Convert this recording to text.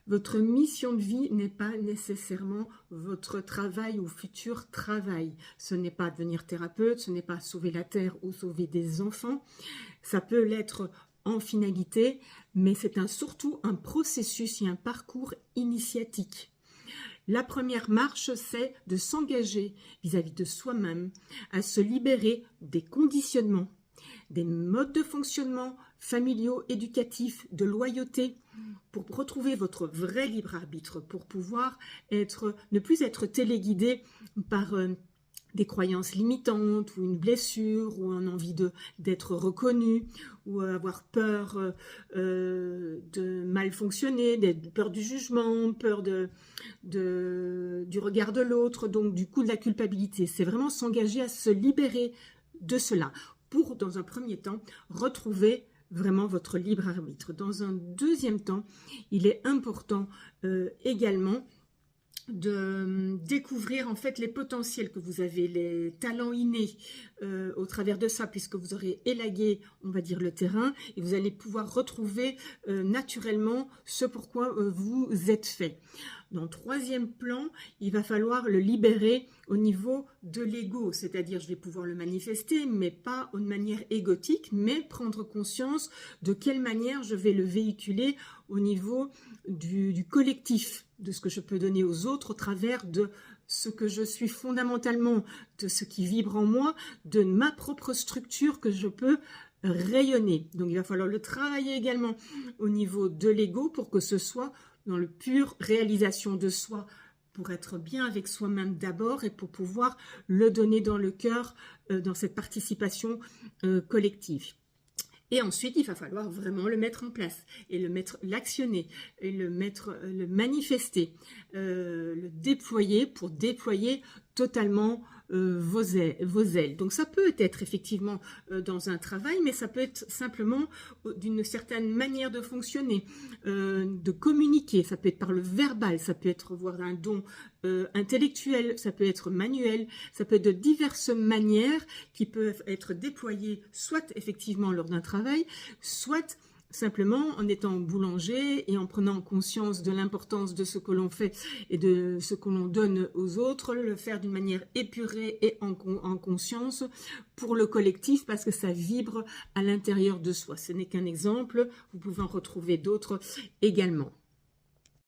Votre mission de vie n'est pas nécessairement votre travail ou futur travail. Ce n'est pas devenir thérapeute, ce n'est pas sauver la terre ou sauver des enfants. Ça peut l'être en finalité, mais c'est surtout un processus et un parcours initiatique. La première marche, c'est de s'engager vis-à-vis de soi-même, à se libérer des conditionnements, des modes de fonctionnement familiaux, éducatifs, de loyauté, pour retrouver votre vrai libre arbitre, pour pouvoir ne plus être téléguidé par des croyances limitantes ou une blessure ou une envie d'être reconnu ou avoir peur de mal fonctionner, peur du jugement, peur du regard de l'autre, donc du coup de la culpabilité. C'est vraiment s'engager à se libérer de cela pour, dans un premier temps, retrouver vraiment votre libre arbitre. Dans un deuxième temps, il est important également de découvrir en fait les potentiels que vous avez, les talents innés au travers de ça, puisque vous aurez élagué, on va dire, le terrain, et vous allez pouvoir retrouver naturellement ce pourquoi vous êtes fait. Dans le troisième plan, il va falloir le libérer au niveau de l'ego, c'est-à-dire je vais pouvoir le manifester, mais pas de manière égotique, mais prendre conscience de quelle manière je vais le véhiculer au niveau du collectif, de ce que je peux donner aux autres au travers de ce que je suis fondamentalement, de ce qui vibre en moi, de ma propre structure que je peux rayonner. Donc il va falloir le travailler également au niveau de l'ego pour que ce soit dans le pure réalisation de soi, pour être bien avec soi-même d'abord et pour pouvoir le donner dans le cœur, dans cette participation collective. Et ensuite, il va falloir vraiment le mettre en place et l'actionner, et le manifester, le déployer pour déployer totalement vos ailes. Donc ça peut être effectivement dans un travail, mais ça peut être simplement d'une certaine manière de fonctionner, de communiquer. Ça peut être par le verbal, ça peut être voire un don intellectuel, ça peut être manuel, ça peut être de diverses manières qui peuvent être déployées, soit effectivement lors d'un travail, soit simplement en étant boulanger et en prenant conscience de l'importance de ce que l'on fait et de ce que l'on donne aux autres, le faire d'une manière épurée et en conscience pour le collectif, parce que ça vibre à l'intérieur de soi. Ce n'est qu'un exemple, vous pouvez en retrouver d'autres également.